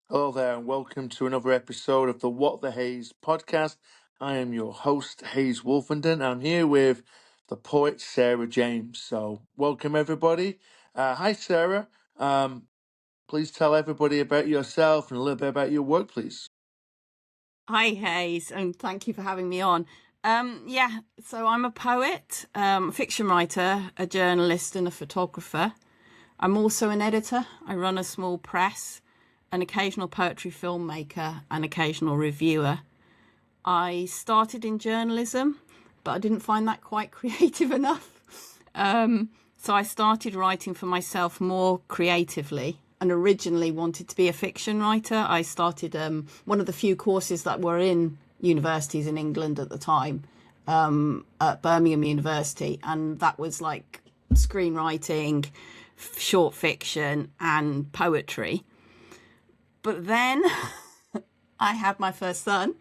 Hello there, and welcome to another episode of the What the Haze podcast. I am your host, Hayes Wolfenden. I'm here with the poet Sarah James. So, welcome everybody. Hi, Sarah. Please tell everybody about yourself and a little bit about your work, please. Hi, Hayes, and thank you for having me on. So I'm a poet, a fiction writer, a journalist, and a photographer. I'm also an editor. I run a small press, an occasional poetry filmmaker, an occasional reviewer. I started in journalism, but I didn't find that quite creative enough. So I started writing for myself more creatively and originally wanted to be a fiction writer. I started one of the few courses that were in universities in England at the time, at Birmingham University, and that was like screenwriting, short fiction, and poetry. But then I had my first son,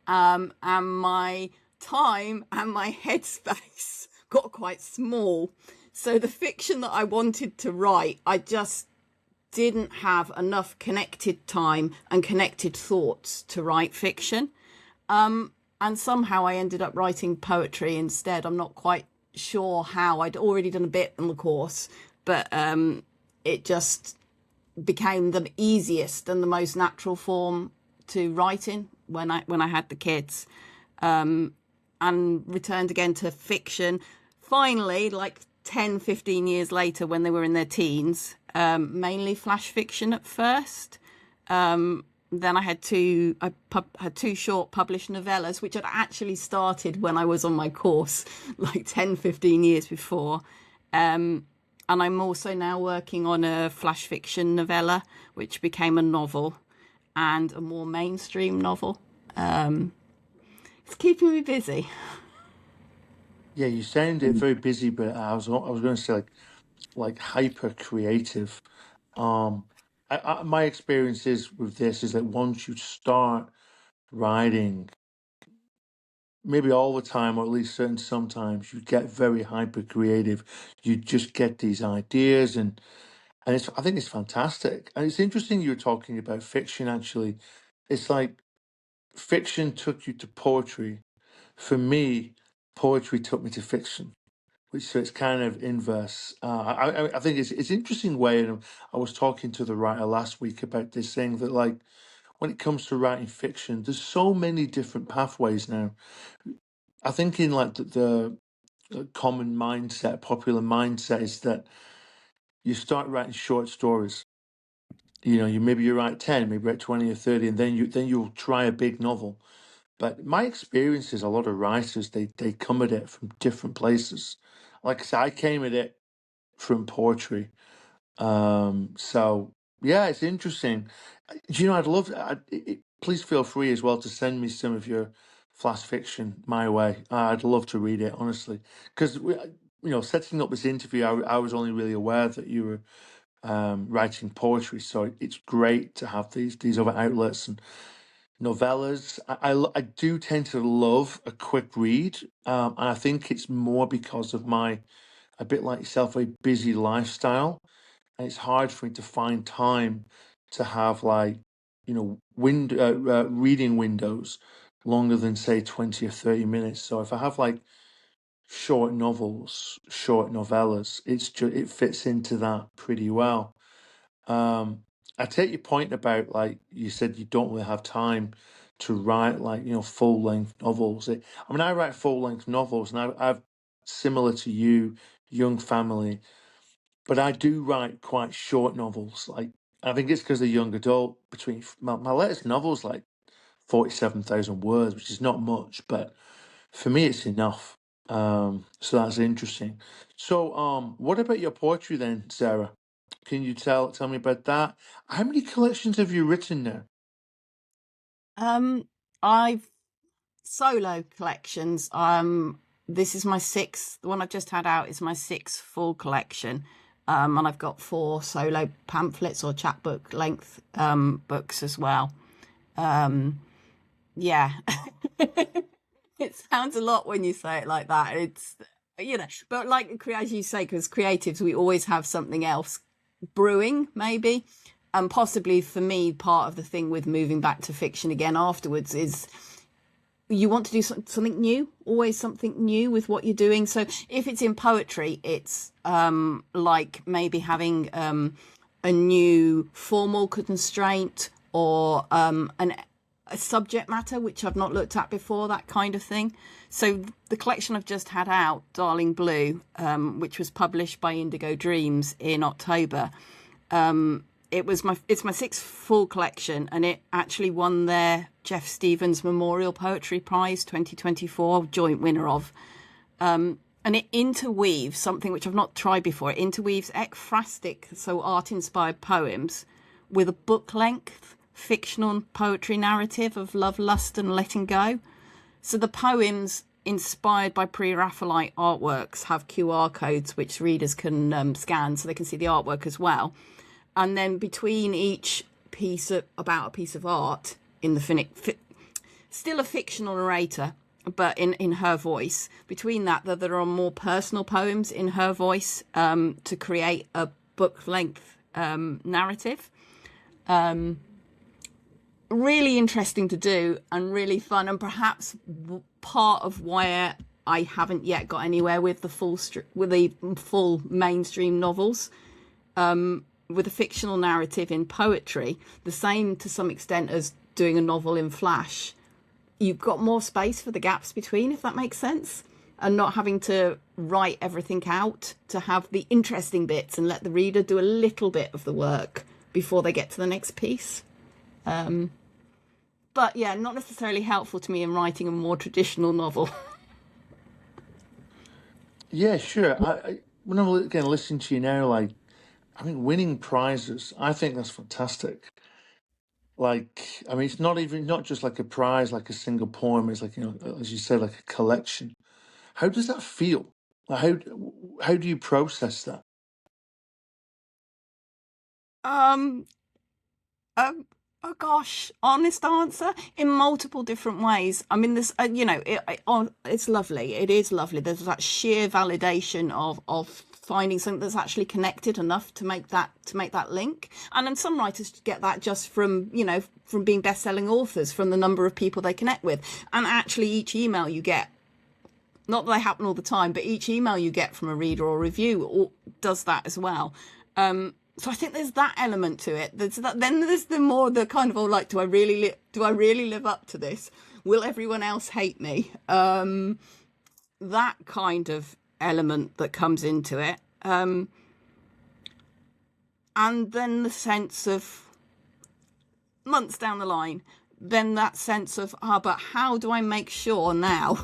and my time and my headspace got quite small. So the fiction that I wanted to write, I just didn't have enough connected time and connected thoughts to write fiction. And somehow I ended up writing poetry instead. I'm not quite sure how. I'd already done a bit in the course, but it just became the easiest and the most natural form to write in when I had the kids, and returned again to fiction finally, like 10-15 years later, when they were in their teens, mainly flash fiction at first. Then I had two short published novellas, which had actually started when I was on my course, like 10-15 years before. And I'm also now working on a flash fiction novella, which became a novel and a more mainstream novel. It's keeping me busy. Yeah, you sounded very busy, but I was going to say like hyper creative. Um, my experiences with this is that once you start writing, maybe all the time, or at least certain sometimes, you get very hyper creative. You just get these ideas, and I think it's fantastic. And it's interesting you were talking about fiction. Actually, it's like fiction took you to poetry. For me, poetry took me to fiction. Which so it's kind of inverse. I think it's an interesting way, and I was talking to the writer last week about this, saying that like when it comes to writing fiction, there's so many different pathways now. I think in like the common mindset, popular mindset is that you start writing short stories. You know, you write 10, maybe write 20 or 30, and then you'll try a big novel. But my experience is a lot of writers they come at it from different places. Like I said, I came at it from poetry. So yeah, it's interesting. Do you know, please feel free as well to send me some of your flash fiction my way. I'd love to read it, honestly. Because, setting up this interview, I was only really aware that you were writing poetry. So it's great to have these other outlets and novellas. I do tend to love a quick read. And I think it's more because of my, a bit like yourself, a busy lifestyle, and it's hard for me to find time to have like reading windows longer than say 20 or 30 minutes. So if I have like short novels, short novellas, it fits into that pretty well. um I take your point about, like you said, you don't really have time to write like full length novels. I mean, I write full length novels, and I've similar to you, young family, but I do write quite short novels. Like, I think it's because the young adult, between my latest novel's like 47,000 words, which is not much, but for me it's enough. So that's interesting. So, what about your poetry then, Sarah? Can you tell me about that? How many collections have you written now? I've solo collections. This is my sixth. The one I've just had out is my sixth full collection. And I've got four solo pamphlets or chapbook length books as well. Yeah. It sounds a lot when you say it like that. It's, but like as you say, because creatives, we always have something else brewing, maybe. And possibly for me, part of the thing with moving back to fiction again afterwards is you want to do something new, always something new with what you're doing. So if it's in poetry, it's like maybe having a new formal constraint or a subject matter which I've not looked at before, that kind of thing. So the collection I've just had out, Darling Blue, which was published by Indigo Dreams in October, it's my sixth full collection, and it actually won their Jeff Stevens Memorial Poetry Prize 2024, joint winner of. And it interweaves something which I've not tried before. It interweaves ekphrastic, so art-inspired poems, with a book-length fictional poetry narrative of love, lust, and letting go. So the poems inspired by pre-Raphaelite artworks have QR codes which readers can scan so they can see the artwork as well. And then between each piece about a piece of art in the still a fictional narrator, but in her voice. Between that, there are more personal poems in her voice to create a book length narrative. Really interesting to do and really fun, and perhaps part of why I haven't yet got anywhere with the full mainstream novels. With a fictional narrative in poetry, the same to some extent as doing a novel in Flash, you've got more space for the gaps between, if that makes sense, and not having to write everything out, to have the interesting bits and let the reader do a little bit of the work before they get to the next piece. But yeah, not necessarily helpful to me in writing a more traditional novel. Yeah, sure. When I'm again listening to you now, like, I mean, winning prizes, I think that's fantastic. Like, I mean, it's not just like a prize, like a single poem. It's like, as you said, like a collection. How does that feel? Like, how do you process that? um Um, oh gosh, honest answer in multiple different ways. I mean, this, it's lovely. It is lovely. There's that sheer validation of finding something that's actually connected enough to make that link. And then some writers get that just from being best-selling authors, from the number of people they connect with. And actually, each email you get, not that they happen all the time, but each email you get from a reader or review does that as well. So I think there's that element to it. Then there's the kind of, like, do I really live up to this? Will everyone else hate me? That kind of element that comes into it. And then the sense of, months down the line, then that sense of, but how do I make sure now?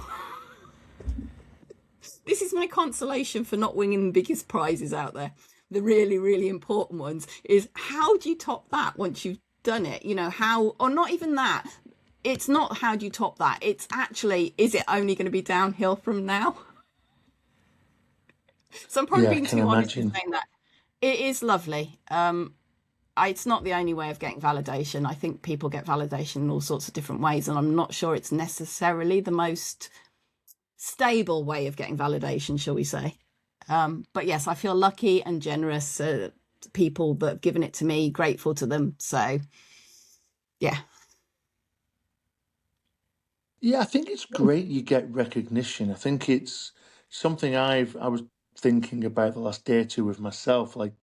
This is my consolation for not winning the biggest prizes out there. The really, really important ones is, how do you top that once you've done it? How, or not even that. It's not how do you top that. It's actually, is it only going to be downhill from now? So I'm probably Yeah, I being can too honest in imagine. saying that. It is lovely. It's not the only way of getting validation. I think people get validation in all sorts of different ways, and I'm not sure it's necessarily the most stable way of getting validation, shall we say. But yes, I feel lucky and generous. People that have given it to me, grateful to them. So yeah. Yeah, I think it's great you get recognition. I think it's something I was thinking about the last day or two with myself. Like,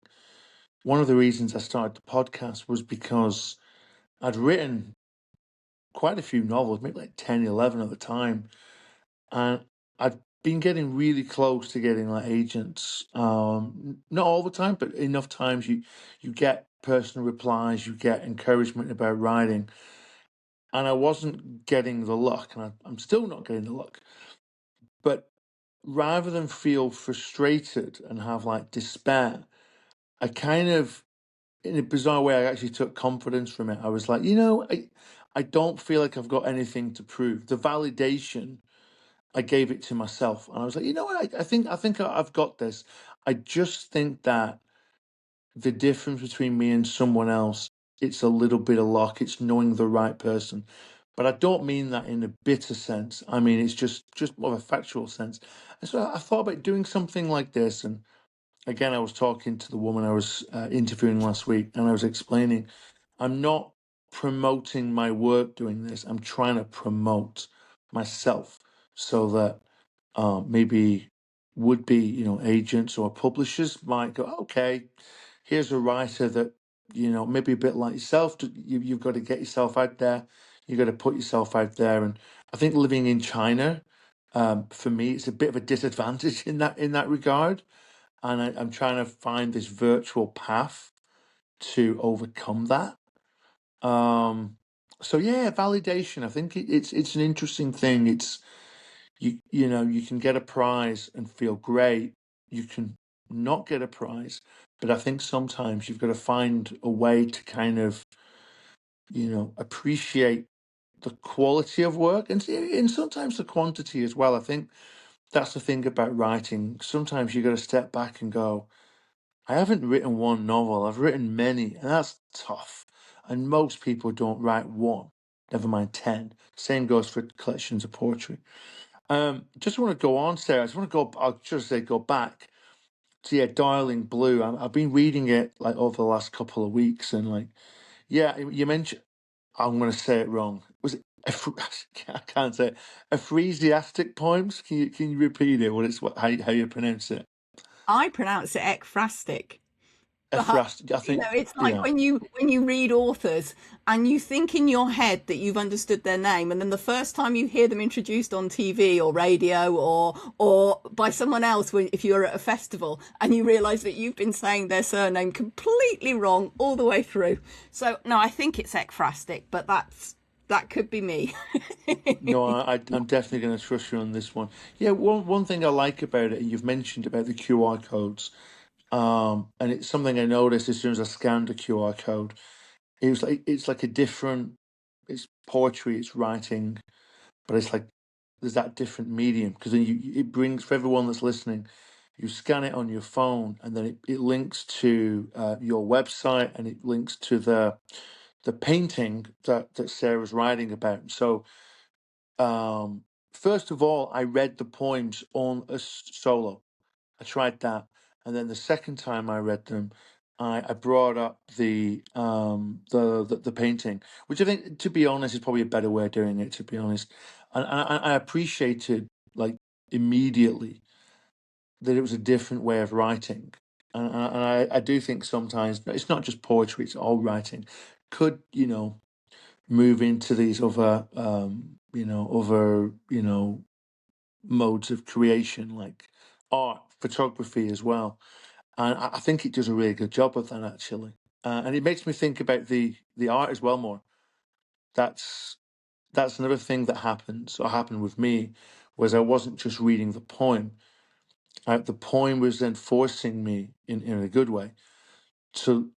one of the reasons I started the podcast was because I'd written quite a few novels, maybe like 10, 11 at the time. And I've been getting really close to getting like agents. Not all the time, but enough times you get personal replies, you get encouragement about writing. And I wasn't getting the luck, and I'm still not getting the luck. But rather than feel frustrated and have like despair, I kind of, in a bizarre way, I actually took confidence from it. I was like, I don't feel like I've got anything to prove. The validation, I gave it to myself, and I was like, you know what? I think I've got this. I just think that the difference between me and someone else, it's a little bit of luck. It's knowing the right person. But I don't mean that in a bitter sense. I mean, it's just more of a factual sense. And so I thought about doing something like this, and again, I was talking to the woman I was interviewing last week, and I was explaining, I'm not promoting my work doing this. I'm trying to promote myself so that maybe would be, agents or publishers might go, okay, here's a writer that, maybe a bit like yourself. You've got to get yourself out there. You've got to put yourself out there. And I think living in China, for me, it's a bit of a disadvantage in that regard. And I'm trying to find this virtual path to overcome that. Um, so yeah, validation. I think it's an interesting thing. It's you can get a prize and feel great. You can not get a prize, but I think sometimes you've got to find a way to kind of appreciate the quality of work and sometimes the quantity as well. I think that's the thing about writing. Sometimes you got to step back and go, I haven't written one novel, I've written many, and that's tough. And most people don't write one, never mind 10. Same goes for collections of poetry. Just want to go on, Sarah. I just want to go, I'll just say go back to, yeah, Darling Blue. I've been reading it like over the last couple of weeks, and like, yeah, you mentioned, I'm going to say it wrong. Was it, I can't say it. Ecclesiastic poems? Can you repeat it? How you pronounce it? I pronounce it ekphrastic. But Ephrast, I think, it's like yeah. when you read authors and you think in your head that you've understood their name, and then the first time you hear them introduced on TV or radio or by someone else, when if you're at a festival and you realise that you've been saying their surname completely wrong all the way through. So no, I think it's ekphrastic, but that could be me. No, I'm definitely going to trust you on this one. Yeah, one thing I like about it, and you've mentioned about the QR codes, and it's something I noticed as soon as I scanned the QR code. It's like a different, it's poetry, it's writing, but it's like there's that different medium because then it brings for everyone that's listening. You scan it on your phone, and then it links to your website, and it links to the painting that Sarah's writing about. So um, first of all, I read the poems on a solo. I tried that, and then the second time I read them, I brought up the painting, which I think, to be honest, is probably a better way of doing it. To be honest, and I appreciated like immediately that it was a different way of writing, and I do think sometimes it's not just poetry; it's all writing. Could move into these other modes of creation like art, photography as well. And I think it does a really good job of that actually. And it makes me think about the art as well more. That's that's another thing that happens or happened with me was I wasn't just reading the poem. The poem was then forcing me in a good way to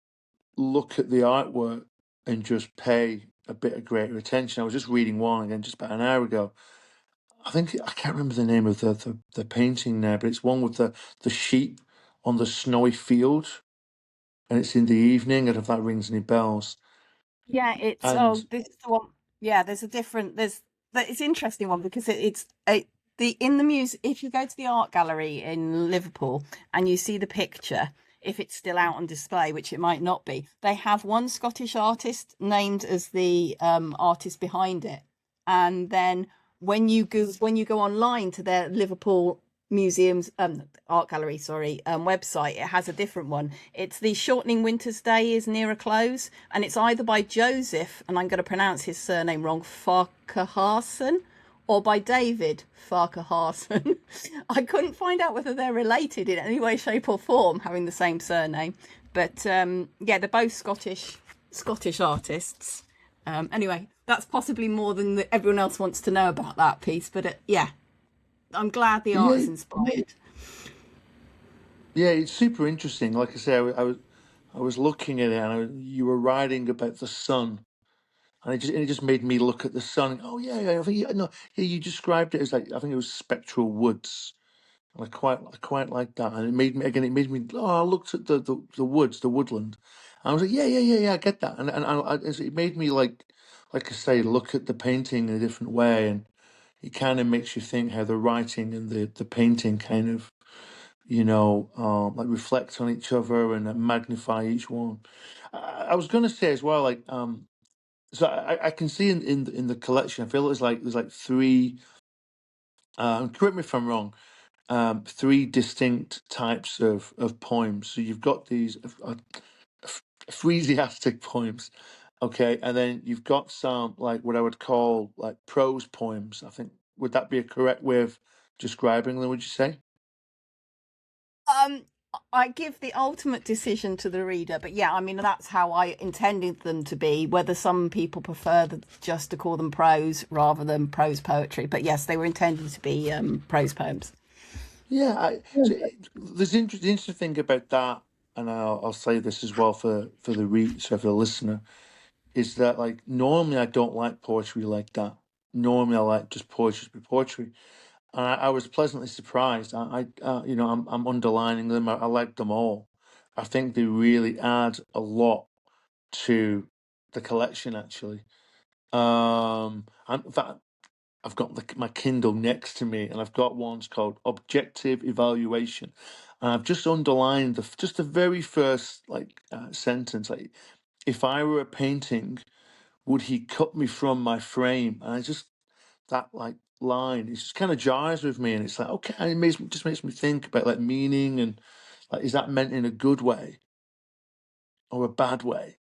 look at the artwork and just pay a bit of greater attention. I was just reading one again just about an hour ago. I can't remember the name of the painting now, but it's one with the sheep on the snowy field, and it's in the evening. I don't know if that rings any bells. Yeah, it's And this is the one. Yeah, there's a different. There's that. It's an interesting one because the in the muse. If you go to the art gallery in Liverpool and you see the picture, if it's still out on display, which it might not be, they have one Scottish artist named as the artist behind it, and then when you go online to their Liverpool museums art gallery, sorry, website, it has a different one. It's the Shortening Winter's Day is Near a Close, and it's either by Joseph, and I'm going to pronounce his surname wrong, Farquharson, or by David Farquharson. I couldn't find out whether they're related in any way, shape, or form, having the same surname. But yeah, they're both Scottish artists. Anyway, that's possibly more than everyone else wants to know about that piece. But yeah, I'm glad the art yeah, is inspired. yeah, it's super interesting. Like I say, I was looking at it, and you were writing about the sun, and it just made me look at the sun. Oh yeah, yeah. I think no, yeah, you described it as like I think it was spectral woods. And I quite like that, and it made me again. It made me. Oh, I looked at the woods, the woodland. And I was like, yeah, yeah, yeah, yeah. I get that, it made me like I say, look at the painting in a different way, and it kind of makes you think how the writing and the painting kind of like reflect on each other and magnify each one. I was going to say as well, like, so I can see in the collection, I feel there's like three. Correct me if I'm wrong. Three distinct types of poems. So you've got these ecclesiastic poems, okay, and then you've got some like what I would call like prose poems. I think would that be a correct way of describing them? Would you say? Um, I give the ultimate decision to the reader, but yeah, I mean that's how I intended them to be. Whether some people prefer just to call them prose rather than prose poetry, but yes, they were intended to be prose poems. Yeah. The interesting thing about that, and I'll say this as well for the read, so for the listener, is that like normally I don't like poetry like that. Normally I like just poetry to be poetry. And I was pleasantly surprised. I'm underlining them. I like them all. I think they really add a lot to the collection. Actually, in fact, I've got my Kindle next to me, and I've got ones called Objective Evaluation, and I've just underlined just the very first like sentence. Like, if I were a painting, would he cut me from my frame? And I just that like line, it just kind of jars with me, and it's like okay, and just makes me think about like meaning and like is that meant in a good way or a bad way?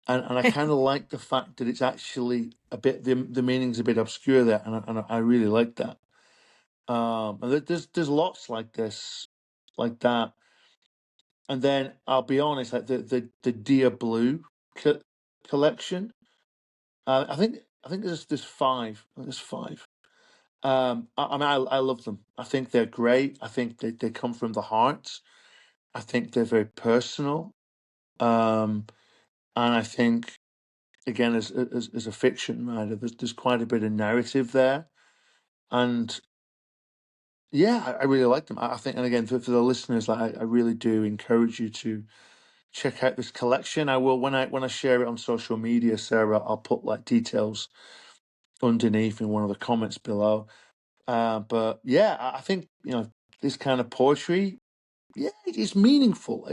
And I kind of like the fact that it's actually a bit the meaning's a bit obscure there, and I really like that. And there's lots like this, like that. And then I'll be honest, like the Dear Blue co- collection. I think there's five. I think there's five. I mean, I love them. I think they're great. I think they come from the heart. I think they're very personal. Um, and I think, again, as a fiction writer, there's quite a bit of narrative there. And yeah, I really like them. I think, and again, for the listeners, like I really do encourage you to check out this collection. I will when I share it on social media, Sarah. I'll put like details underneath in one of the comments below. But yeah, I think this kind of poetry, yeah, it's meaningful.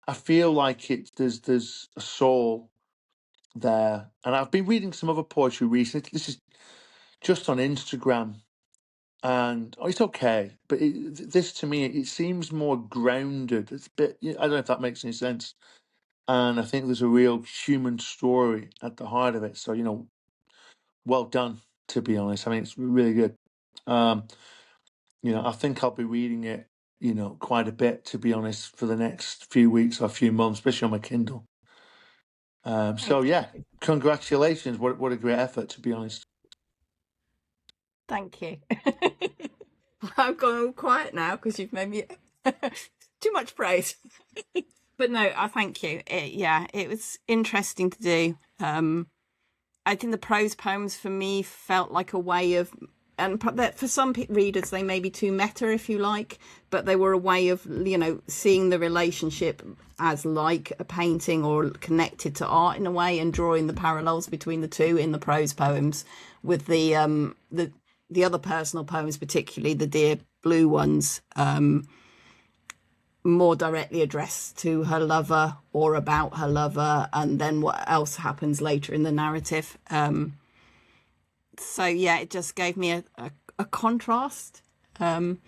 I feel like there's a soul there, and I've been reading some other poetry recently. This is just on Instagram, and it's okay, but this to me it seems more grounded. It's a bit. I don't know if that makes any sense. And I think there's a real human story at the heart of it. So well done. To be honest, I mean it's really good. Um, I think I'll be reading it, quite a bit, to be honest, for the next few weeks or few months, especially on my Kindle. So Thank yeah, you. congratulations. What a great effort, to be honest. Thank you. I've gone all quiet now because you've made me too much praise. But no, I thank you. Yeah, it was interesting to do. I think the prose poems for me felt like a way of, and for some readers they may be too meta if you like, but they were a way of seeing the relationship as like a painting or connected to art in a way, and drawing the parallels between the two in the prose poems with the other personal poems, particularly the Dear Blue ones, more directly addressed to her lover or about her lover, and then what else happens later in the narrative. So yeah, it just gave me a contrast. On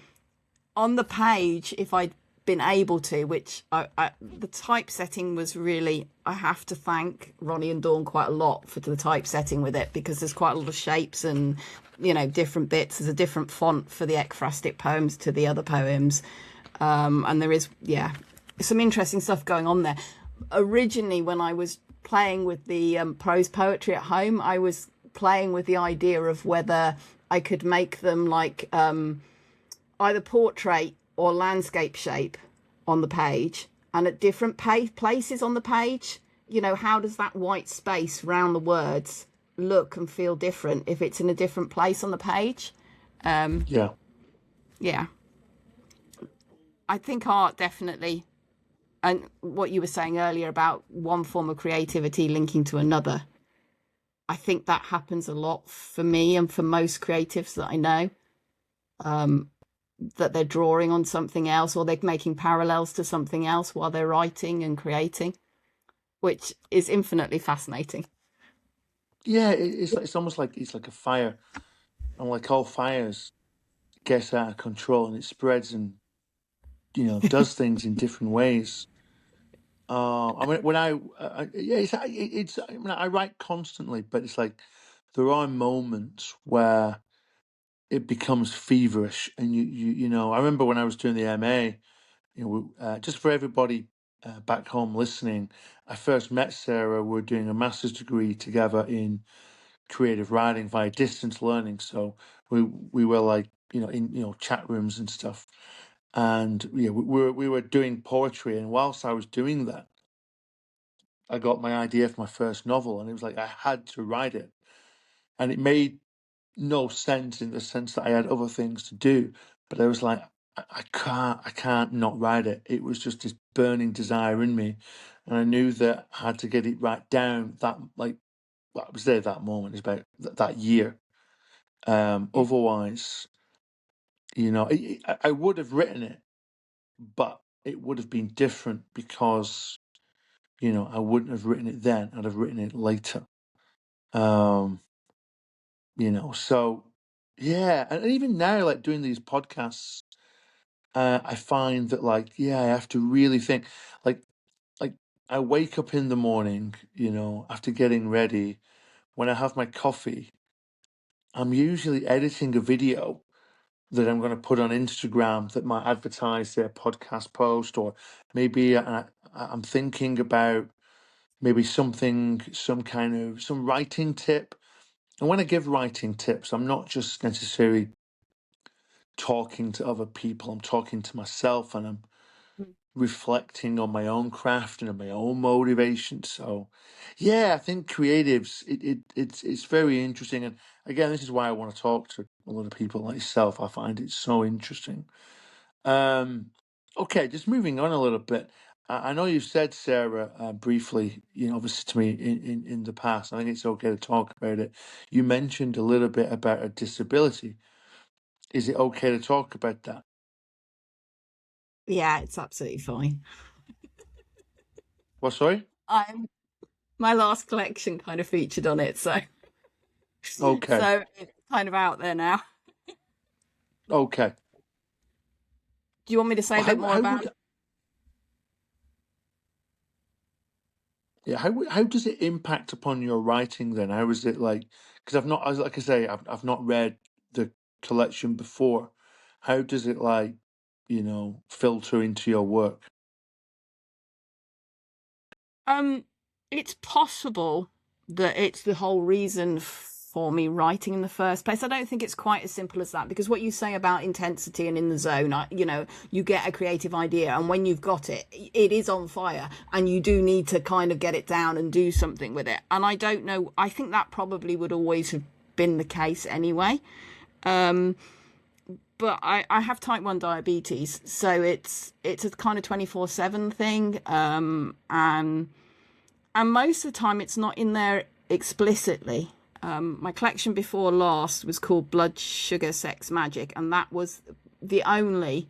the page, if I'd been able to, which the typesetting was really, I have to thank Ronnie and Dawn quite a lot for the typesetting with it, because there's quite a lot of shapes and different bits. There's a different font for the ekphrastic poems to the other poems, and there is some interesting stuff going on there. Originally, when I was playing with the prose poetry at home, I was playing with the idea of whether I could make them like either portrait or landscape shape on the page, and at different places on the page, how does that white space around the words look and feel different if it's in a different place on the page? Yeah, Yeah, I think art definitely, and what you were saying earlier about one form of creativity linking to another, I think that happens a lot for me and for most creatives that I know. that they're drawing on something else, or they're making parallels to something else while they're writing and creating, which is infinitely fascinating. Yeah, it's almost like it's like a fire, and like all fires, it gets out of control and it spreads and does things in different ways. I mean, when yeah, I mean, I write constantly, but it's like there are moments where it becomes feverish, and I remember when I was doing the MA, just for everybody back home listening, I first met Sarah. We were doing a master's degree together in creative writing via distance learning. So we were like in chat rooms and stuff, and yeah, we were doing poetry. And whilst I was doing that, I got my idea for my first novel, and it was like I had to write it, and it made no sense in the sense that I had other things to do, but I was like, I can't not write it. It was just this burning desire in me, and I knew that I had to get it right down. That like, well, I was there that moment. It's about that year. Otherwise, I would have written it, but it would have been different because I wouldn't have written it then. I'd have written it later. Um, so yeah, and even now, like doing these podcasts, I find that like, yeah, I have to really think, like, like I wake up in the morning, after getting ready. When I have my coffee, I'm usually editing a video that I'm going to put on Instagram that might advertise their podcast post, or maybe I'm thinking about maybe some writing tip. And when I give writing tips, I'm not just necessarily talking to other people. I'm talking to myself, and I'm reflecting on my own craft and on my own motivation. So, yeah, I think creatives, it's very interesting. And again, this is why I want to talk to a lot of people like yourself. I find it so interesting. Um, okay, just moving on a little bit. I know you've said, Sarah, briefly, obviously to me in the past. I think it's okay to talk about it. You mentioned a little bit about a disability. Is it okay to talk about that? Yeah, it's absolutely fine. Well, sorry? I'm My last collection kind of featured on it, so Okay. so it's kind of out there now. Okay. Do you want me to say a Well, bit how more how about would it? yeah how does it impact upon your writing then? How is it like? Because like I say, I've not read the collection before. How does it like filter into your work? Um, it's possible that it's the whole reason for me writing in the first place. I don't think it's quite as simple as that, because what you say about intensity and in the zone, you get a creative idea, and when you've got it, it is on fire, and you do need to kind of get it down and do something with it. And I don't know, I think that probably would always have been the case anyway. But I have type 1 diabetes, so it's a kind of 24/7 thing. And most of the time it's not in there explicitly. My collection before last was called Blood, Sugar, Sex, Magic, and that was the only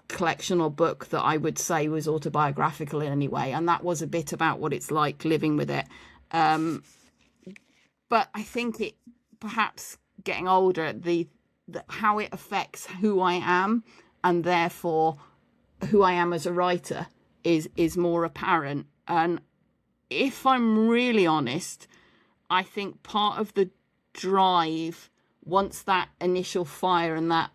collection or book that I would say was autobiographical in any way, and that was a bit about what it's like living with it. But I think it, perhaps getting older, the how it affects who I am, and therefore who I am as a writer, is more apparent. And if I'm really honest, I think part of the drive, once that initial fire and that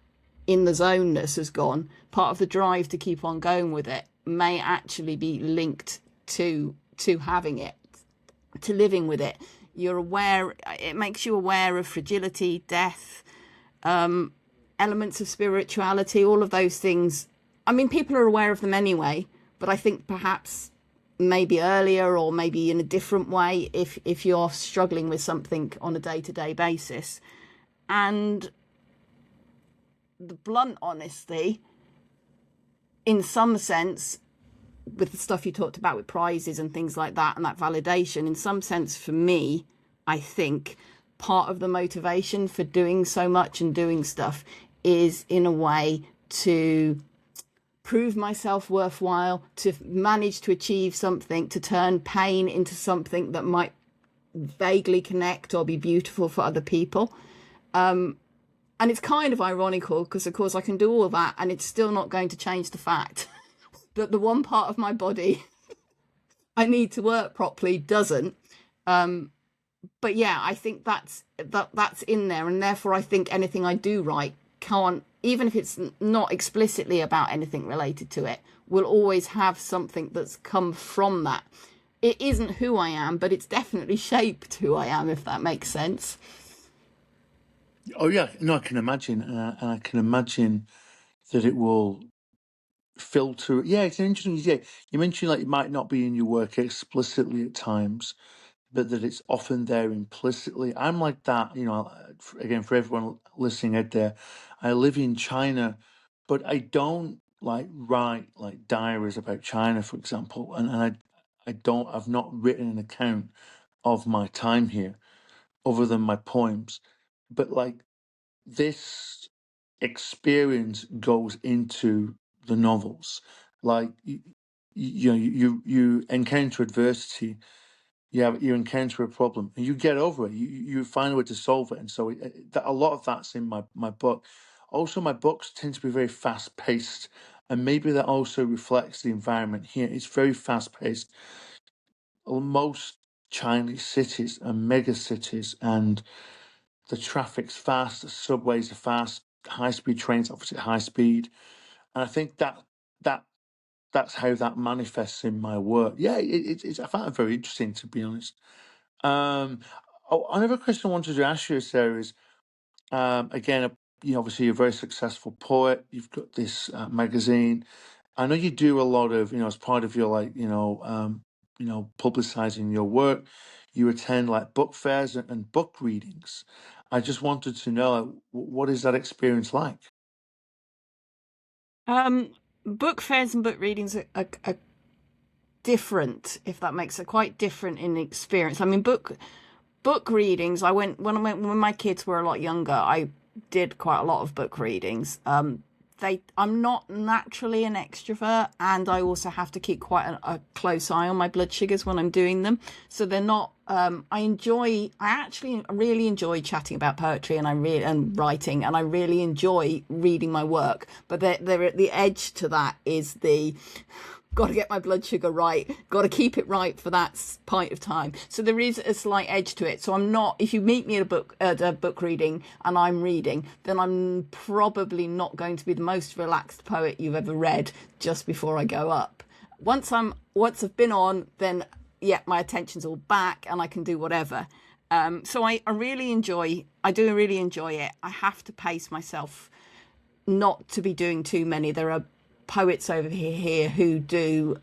in the zoneness has gone, part of the drive to keep on going with it may actually be linked to having it, to living with it. You're aware, it makes you aware of fragility, death, elements of spirituality, all of those things. I mean, people are aware of them anyway, but I think perhaps maybe earlier, or maybe in a different way, if you're struggling with something on a day-to-day basis. And the blunt honesty, in some sense, with the stuff you talked about with prizes and things like that, and that validation, in some sense, for me, I think part of the motivation for doing so much and doing stuff is in a way to prove myself worthwhile, to manage to achieve something, to turn pain into something that might vaguely connect or be beautiful for other people. And it's kind of ironical because, of course, I can do all of that and it's still not going to change the fact that the one part of my body I need to work properly doesn't. But yeah, I think that's in there, and therefore I think anything I do write can't, even if it's not explicitly about anything related to it, will always have something that's come from that. It isn't who I am, but it's definitely shaped who I am, if that makes sense. Oh yeah, no, I can imagine, and I can imagine that it will filter. Yeah, it's an interesting. Yeah, you mentioned like it might not be in your work explicitly at times, but that it's often there implicitly. I'm like that, again, for everyone listening out there, I live in China, but I don't like write like diaries about China, for example. I've not written an account of my time here other than my poems. But like this experience goes into the novels. Like, you encounter adversity, you encounter a problem and you get over it. You find a way to solve it, and so a lot of that's in my book. Also, my books tend to be very fast paced, and maybe that also reflects the environment here. It's very fast paced. Most Chinese cities are mega cities, and the traffic's fast, the subways are fast, high speed trains obviously high speed, and I think that that's how that manifests in my work. Yeah, it's I find it very interesting, to be honest. Um, Another question I wanted to ask you, Sarah, is again, obviously you're a very successful poet. You've got this magazine. I know you do a lot of, as part of your like, publicizing your work. You attend like book fairs and book readings. I just wanted to know, like, what is that experience like? Um, Book fairs and book readings are different, if that makes it quite different in experience. I mean, book readings. When my kids were a lot younger. I did quite a lot of book readings. I'm not naturally an extrovert, and I also have to keep quite a close eye on my blood sugars when I'm doing them. So they're not. I actually really enjoy chatting about poetry, and writing, and I really enjoy reading my work. But they're at the edge to that is the got to get my blood sugar right, got to keep it right for that point of time. So there is a slight edge to it. So I'm not, if you meet me at a book reading and I'm reading, then I'm probably not going to be the most relaxed poet you've ever read just before I go up. Once I've been on, then yeah, my attention's all back and I can do whatever. So I really enjoy, I do really enjoy it. I have to pace myself not to be doing too many. There are poets over here who do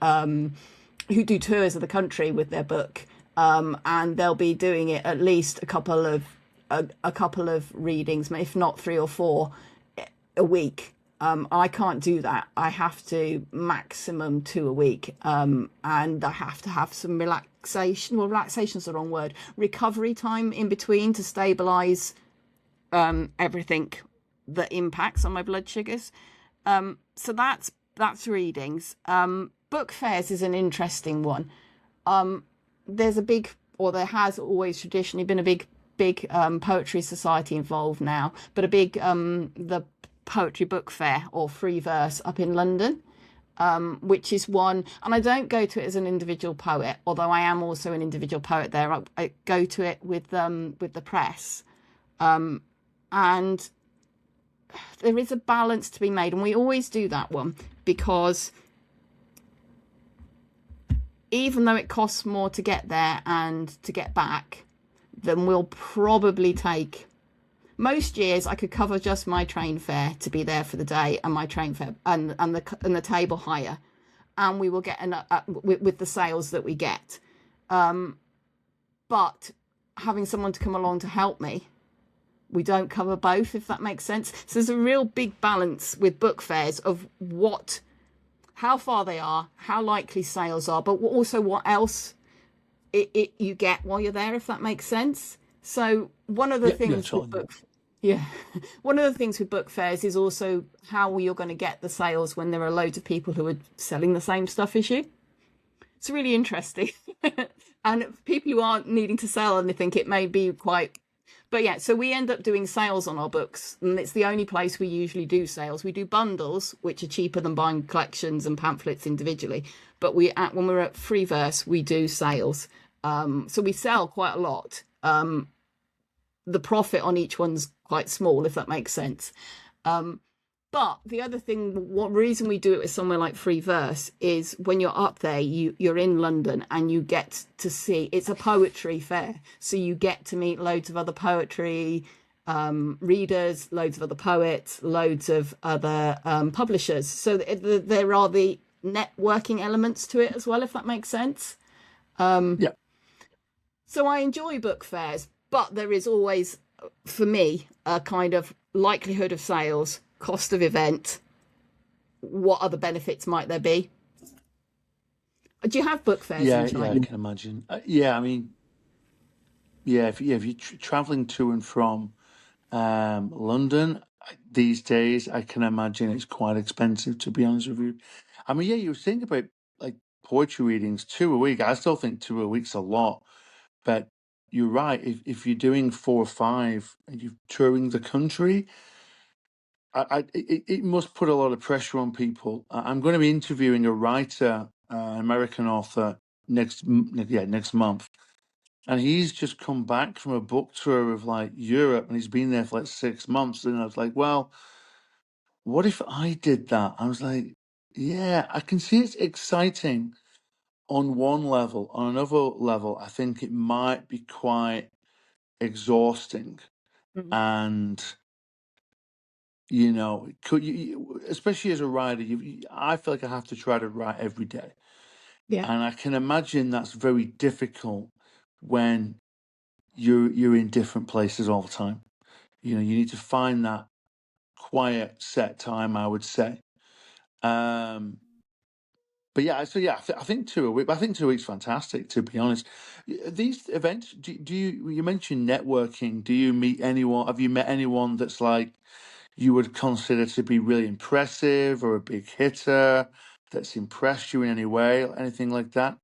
tours of the country with their book, and they'll be doing it at least a couple of readings, if not 3 or 4 a week. I can't do that. I have to maximum 2 a week, and I have to have some relaxation. Well, relaxation's the wrong word. Recovery time in between to stabilize everything that impacts on my blood sugars. So that's readings. Book fairs is an interesting one. There's a big, or there has always traditionally been a big poetry society involved now, but a big the poetry book fair or free verse up in London, which is one, and I don't go to it as an individual poet, although I am also an individual poet there. I go to it with the press, and there is a balance to be made, and we always do that one because even though it costs more to get there and to get back, then we'll probably take, most years I could cover just my train fare to be there for the day, and my train fare and the table hire, and we will get with the sales that we get. But having someone to come along to help me, we don't cover both, if that makes sense. So there's a real big balance with book fairs of how far they are, how likely sales are, but also what else you get while you're there, if that makes sense. So one of the Yeah, yeah, things with totally. book Yeah. One of the things with book fairs is also how you're going to get the sales when there are loads of people who are selling the same stuff as you. It's really interesting. And people who aren't needing to sell anything, it may be quite. But yeah, so we end up doing sales on our books, and it's the only place we usually do sales. We do bundles, which are cheaper than buying collections and pamphlets individually. But when we're at Free Verse, we do sales. So we sell quite a lot. The profit on each one's quite small, if that makes sense. But the other thing, what reason we do it with somewhere like Free Verse is when you're up there, you're in London and you get to see, it's a poetry fair. So you get to meet loads of other poetry readers, loads of other poets, loads of other publishers. So there are the networking elements to it as well, if that makes sense. Yeah. So I enjoy book fairs, but there is always, for me, a kind of likelihood of sales, cost of event, what other benefits might there be? Do you have book fairs in Yeah, I China? can imagine. Yeah, I mean, if you're traveling to and from London these days, I can imagine it's quite expensive, to be honest with you. I mean, yeah, you think about like poetry readings, two a week. I still think two a week's a lot, but you're right. If you're doing four or five and you're touring the country, it must put a lot of pressure on people. I'm going to be interviewing a writer, an American author, next month, and he's just come back from a book tour of like Europe, and he's been there for like 6 months. And I was like, well, what if I did that? I was like, yeah, I can see it's exciting on one level. On another level, I think it might be quite exhausting, Mhm. and could especially as a writer, I feel like I have to try to write every day, Yeah. and I can imagine that's very difficult when you're in different places all the time. You need to find that quiet set time, I would say. Um, but yeah, so yeah, I think 2 a week. I think 2 weeks fantastic. To be honest, these events. Do you mentioned networking? Do you meet anyone? Have you met anyone that's like you would consider to be really impressive or a big hitter that's impressed you in any way, or anything like that?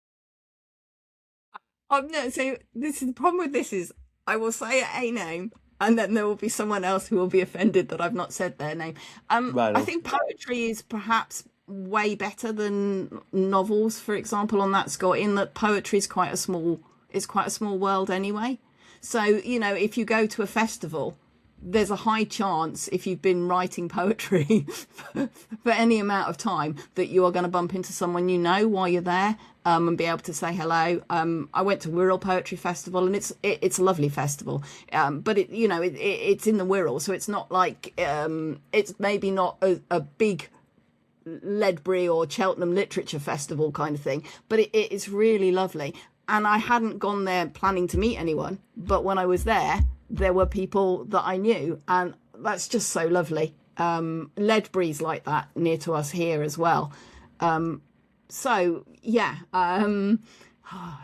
No, so this is the problem with this is I will say a name and then there will be someone else who will be offended that I've not said their name. Right. I think Okay. poetry is perhaps way better than novels, for example, on that score, in that poetry is quite a small world anyway. So, if you go to a festival, there's a high chance if you've been writing poetry for any amount of time that you are going to bump into someone while you're there, and be able to say hello. I went to Wirral Poetry Festival, and it's a lovely festival, but it's in the Wirral, so it's not like it's maybe not a big Ledbury or Cheltenham Literature Festival kind of thing, but it is really lovely. And I hadn't gone there planning to meet anyone, but when I was there were people that I knew, and that's just so lovely. Ledbury's like that near to us here as well. So yeah,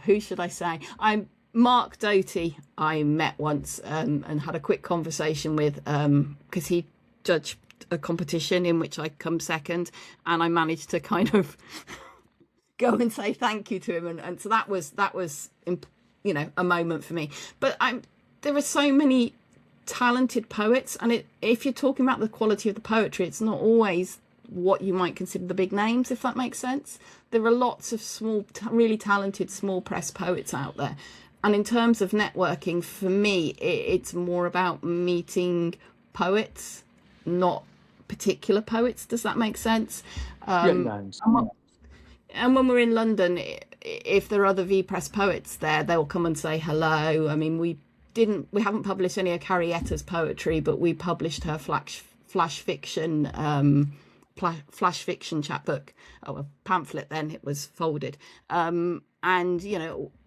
who should I say? I'm Mark Doty. I met once and had a quick conversation with because he judged a competition in which I come second, and I managed to kind of go and say thank you to him, and so that was a moment for me. But there are so many talented poets, and if you're talking about the quality of the poetry, it's not always what you might consider the big names, if that makes sense. There are lots of small, really talented small press poets out there. And in terms of networking, for me, it's more about meeting poets, not particular poets. Does that make sense? Yeah, yeah, I understand. And when we're in London, if there are other V Press poets there, they'll come and say hello. I mean, we haven't published any of Carrietta's poetry, but we published her flash fiction flash fiction chapbook, a pamphlet. Then it was folded, and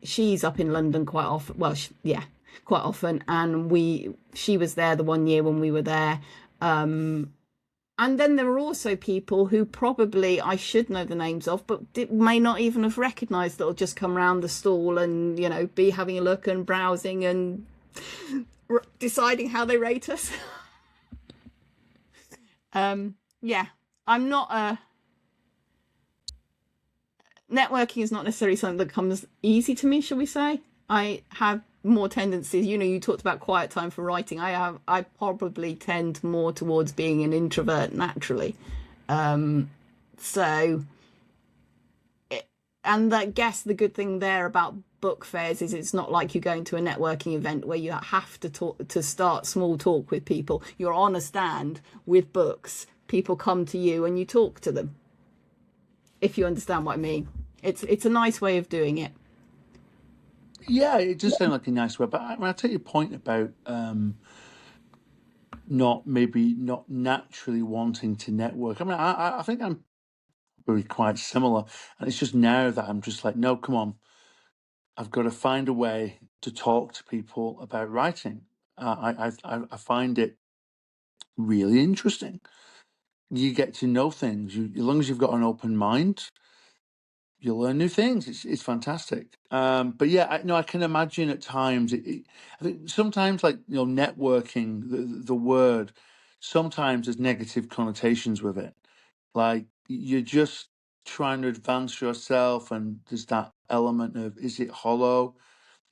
she's up in London quite often. Well, quite often, and she was there the one year when we were there. And then there are also people who probably I should know the names of, but may not even have recognised, that'll just come round the stall and be having a look and browsing and deciding how they rate us. Yeah, I'm not a networking is not necessarily something that comes easy to me, shall we say. I have more tendencies, you talked about quiet time for writing. I probably tend more towards being an introvert naturally. So, and I guess the good thing there about book fairs is it's not like you're going to a networking event where you have to start small talk with people. You're on a stand with books. People come to you and you talk to them. If you understand what I mean, it's a nice way of doing it. Yeah, it does sound like a nice way, but I take your point about not naturally wanting to network. I mean, I think I'm really quite similar, and it's just now that I'm just like, no, come on, I've got to find a way to talk to people about writing. I find it really interesting. You get to know things. As long as you've got an open mind, you learn new things. It's fantastic. But yeah, no, I can imagine at times. I think sometimes, like networking, the word sometimes there's negative connotations with it. Like you're just trying to advance yourself, and there's that element of is it hollow?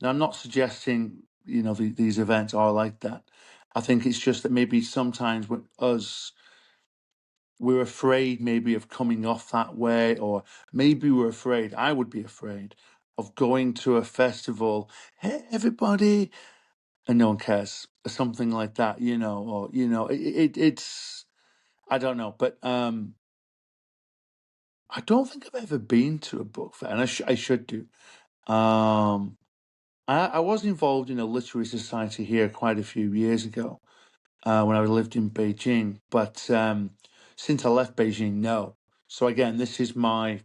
Now, I'm not suggesting these events are like that. I think it's just that maybe sometimes with us we're afraid maybe of coming off that way, or maybe we're afraid, I would be afraid of going to a festival, hey, everybody, and no one cares, or something like that, or, it's, I don't know, but I don't think I've ever been to a book fair, and I should do. Um, I was involved in a literary society here quite a few years ago when I lived in Beijing, but since I left Beijing, no. So again, this is my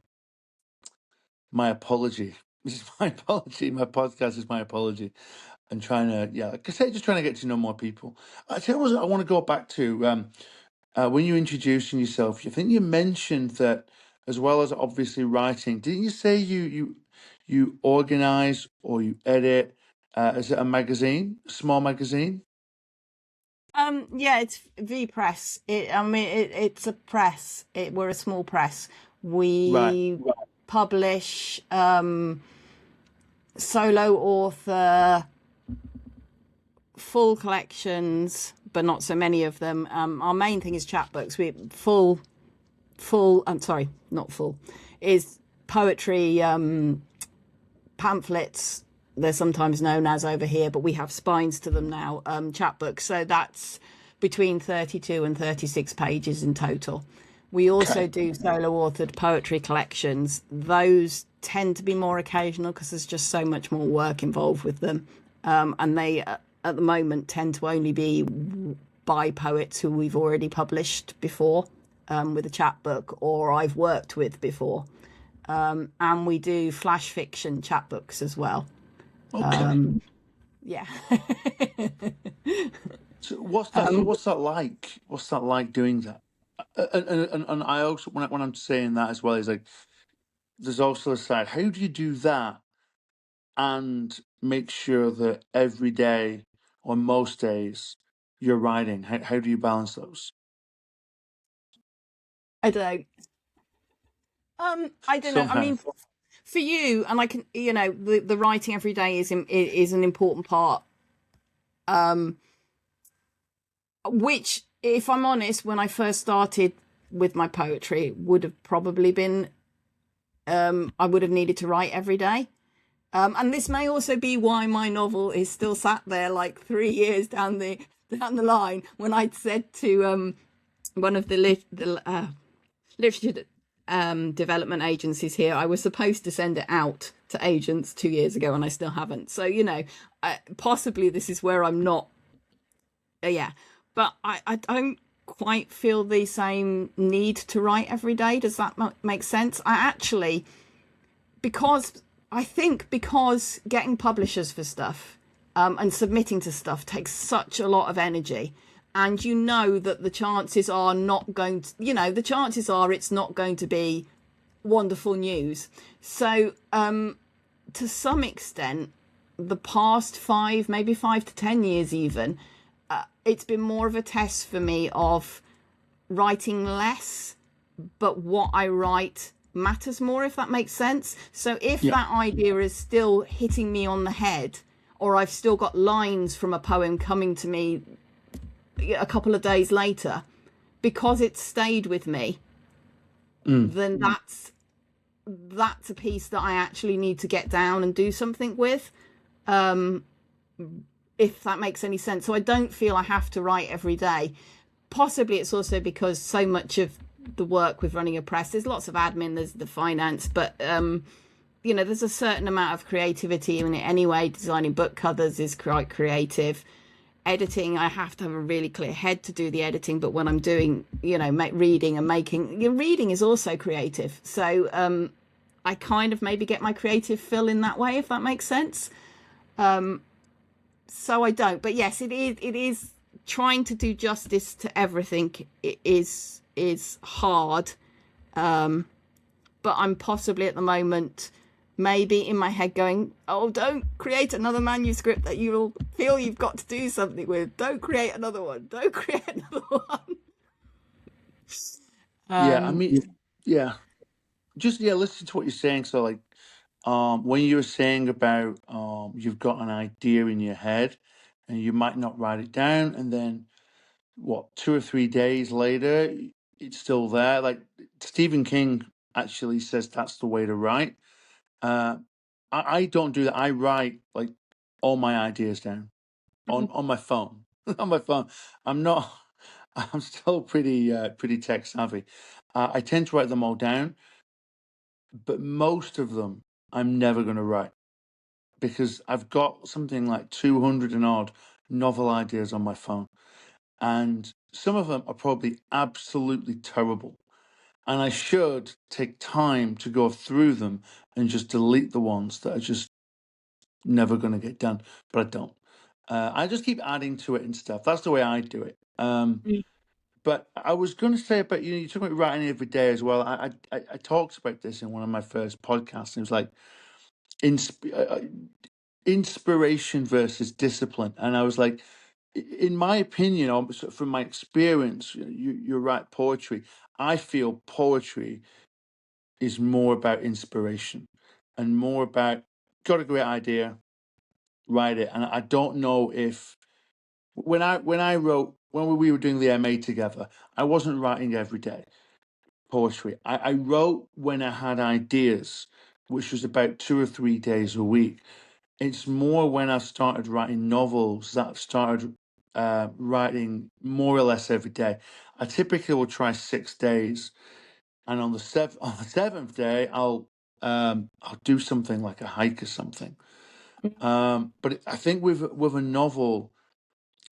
apology. This is my apology. My podcast is my apology. And trying to, yeah, like I say, just trying to get to know more people. I tell you what, I want to go back to when you were introducing yourself. I think you mentioned that as well as obviously writing. Didn't you say you organize or you edit? Is it a magazine, a small magazine? Yeah, it's V Press. It's a press. We're a small press. Right. We publish solo author full collections, but not so many of them. Our main thing is chapbooks. We full. I'm sorry, not full. Is poetry pamphlets. They're sometimes known as over here, but we have spines to them now. Chapbooks. So that's between 32 and 36 pages in total. We also Okay. do solo authored poetry collections. Those tend to be more occasional because there's just so much more work involved with them. And they, at the moment, tend to only be by poets who we've already published before with a chapbook or I've worked with before. And we do flash fiction chapbooks as well. Okay. Yeah. So what's that like? What's that like doing that? And I also when I'm saying that as well is like there's also a side. How do you do that and make sure that every day or most days you're writing? How do you balance those? I don't. I don't know. I Somehow. mean, for you, and I can, the writing every day is an important part. Which, if I'm honest, when I first started with my poetry, would have probably been I would have needed to write every day. And this may also be why my novel is still sat there like 3 years down the line. When I'd said to one of the literature development agencies here, I was supposed to send it out to agents 2 years ago, and I still haven't. So possibly this is where I'm not. Yeah, but I don't quite feel the same need to write every day. Does that make sense? I actually, because I think because getting publishers for stuff and submitting to stuff takes such a lot of energy. And that the chances are not going to, the chances are it's not going to be wonderful news. So, to some extent, the past maybe 5 to 10 years even, it's been more of a test for me of writing less, but what I write matters more, if that makes sense. So if Yeah. that idea is still hitting me on the head, or I've still got lines from a poem coming to me a couple of days later, because it stayed with me, Mm. then that's a piece that I actually need to get down and do something with, if that makes any sense. So I don't feel I have to write every day. Possibly it's also because so much of the work with running a press, there's lots of admin, there's the finance, but there's a certain amount of creativity in it anyway. Designing book covers is quite creative. Editing, I have to have a really clear head to do the editing, but when I'm doing, reading and making, reading is also creative. So I kind of maybe get my creative fill in that way, if that makes sense. So I don't, but yes, it is trying to do justice to everything. It is hard, but I'm possibly at the moment maybe in my head going, oh, don't create another manuscript that you'll feel you've got to do something with. Don't create another one. Don't create another one. Yeah. I mean, yeah. Just listen to what you're saying. So like, when you were saying about you've got an idea in your head, and you might not write it down, and then what, 2 or 3 days later, it's still there. Like Stephen King actually says that's the way to write. Uh, I don't do that. I write like all my ideas down on my phone. On my phone. I'm not. I'm still pretty tech savvy. I tend to write them all down, but most of them I'm never going to write because I've got something like 200 and odd novel ideas on my phone, and some of them are probably absolutely terrible. And I should take time to go through them and just delete the ones that are just never going to get done, but I don't. I just keep adding to it and stuff. That's the way I do it. But I was going to say about you talk about writing every day as well. I talked about this in one of my first podcasts. And it was like inspiration versus discipline, and I was like, in my opinion, or from my experience, you write poetry. I feel poetry is more about inspiration and more about got a great idea, write it. And I don't know if when I wrote when we were doing the MA together, I wasn't writing every day poetry. I wrote when I had ideas, which was about 2 or 3 days a week. It's more when I've started writing novels that I've started writing more or less every day. I typically will try 6 days, and on the seventh day, I'll do something like a hike or something. But I think with a novel,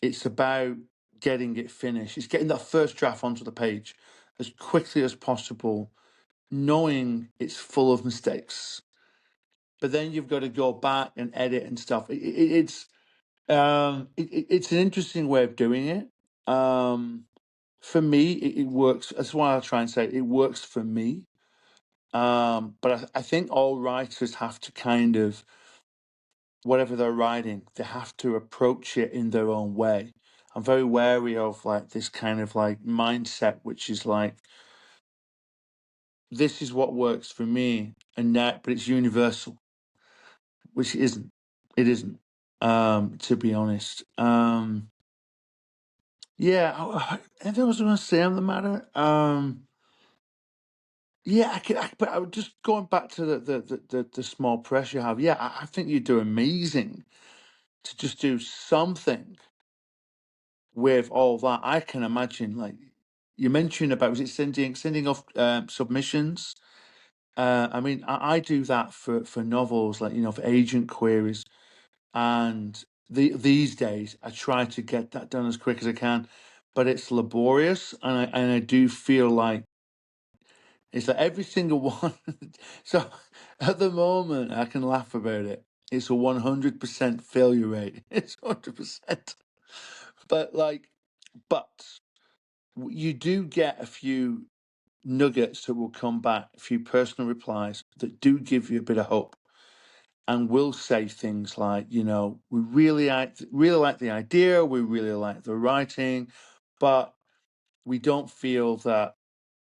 it's about getting it finished. It's getting that first draft onto the page as quickly as possible, knowing it's full of mistakes. But then you've got to go back and edit and stuff. It's an interesting way of doing it. For me, it works. That's why I try and say it works for me. But I think all writers have to kind of, whatever they're writing, they have to approach it in their own way. I'm very wary of like this kind of like mindset, which is like, this is what works for me, and that, but it's universal, which it isn't. It isn't. To be honest. Yeah. Anything else I was going to say on the matter? Yeah, but I would just going back to the small press you have. Yeah, I think you do amazing to just do something with all that. I can imagine, like you mentioned about, was it sending off submissions? I mean, I do that for novels, like for agent queries, and these days I try to get that done as quick as I can, but it's laborious, and I do feel like it's like every single one. So at the moment, I can laugh about it. It's a 100% failure rate. It's 100%. But but you do get a few nuggets that will come back, a few personal replies that do give you a bit of hope, and will say things like, we really like the idea, we really like the writing, but we don't feel that,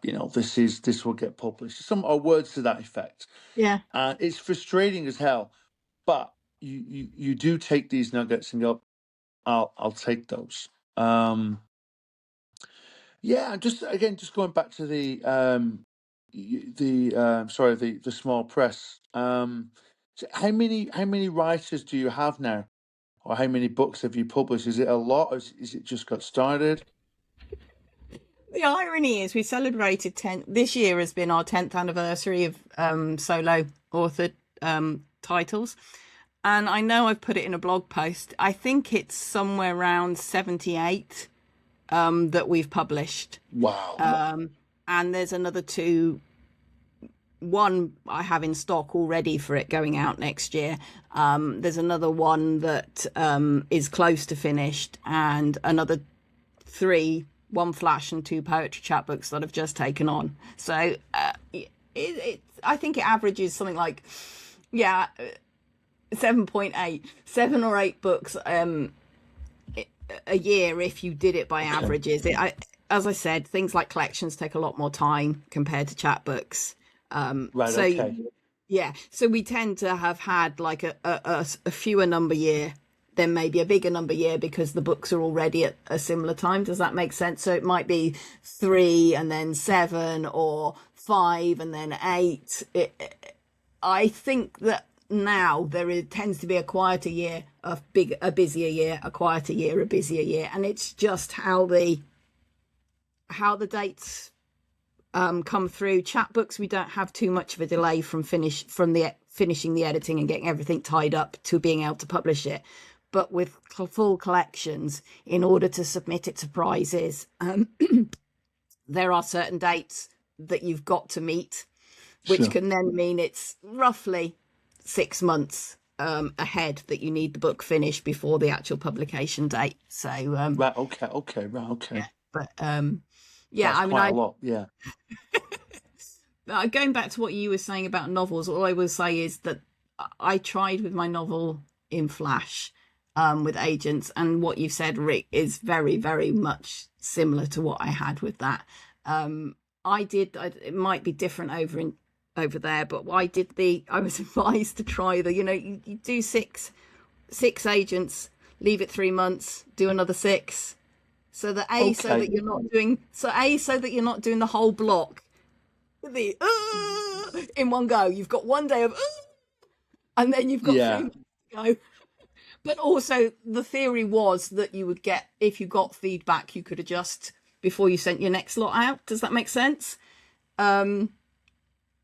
this will get published. Some are words to that effect. Yeah. And it's frustrating as hell. But you do take these nuggets and go, I'll take those. Yeah, just going back to the small press. So how many writers do you have now, or how many books have you published? Is it a lot, or is it just got started? The irony is we celebrated 10, this year has been our 10th anniversary of solo authored titles. And I know I've put it in a blog post. I think it's somewhere around 78 that we've published. Wow. And there's another two. One I have in stock already for it going out next year. There's another one that is close to finished, and another three, one flash and two poetry chapbooks that I've just taken on. So I think it averages something like, yeah, 7.8, 7 or 8 books a year if you did it by averages. As I said, things like collections take a lot more time compared to chapbooks. Right. So Okay. yeah, so we tend to have had like a fewer number year than maybe a bigger number year because the books are already at a similar time. Does that make sense? So it might be 3 and then 7, or 5 and then 8. I think that now tends to be a quieter year, a busier year, a quieter year, a busier year, and it's just how the dates come through. Chapbooks, we don't have too much of a delay from finishing the editing and getting everything tied up to being able to publish it. But with full collections, in order to submit it to prizes, there are certain dates that you've got to meet, which Sure. can then mean it's roughly 6 months ahead that you need the book finished before the actual publication date. So Right. Okay. Okay. Right. Okay. yeah, but yeah, That's I mean, quite a lot. Yeah. going back to what you were saying about novels, all I will say is that I tried with my novel in Flash with agents, and what you've said, Rick, is very, very much similar to what I had with that. It might be different over there, but I was advised to try you do six agents, leave it 3 months, do another 6. So that so Okay. that you're not doing the whole block the in one go. You've got one day of and then you've got 3 Yeah. months to go. But also the theory was that you would get, if you got feedback, you could adjust before you sent your next lot out. Does that make sense?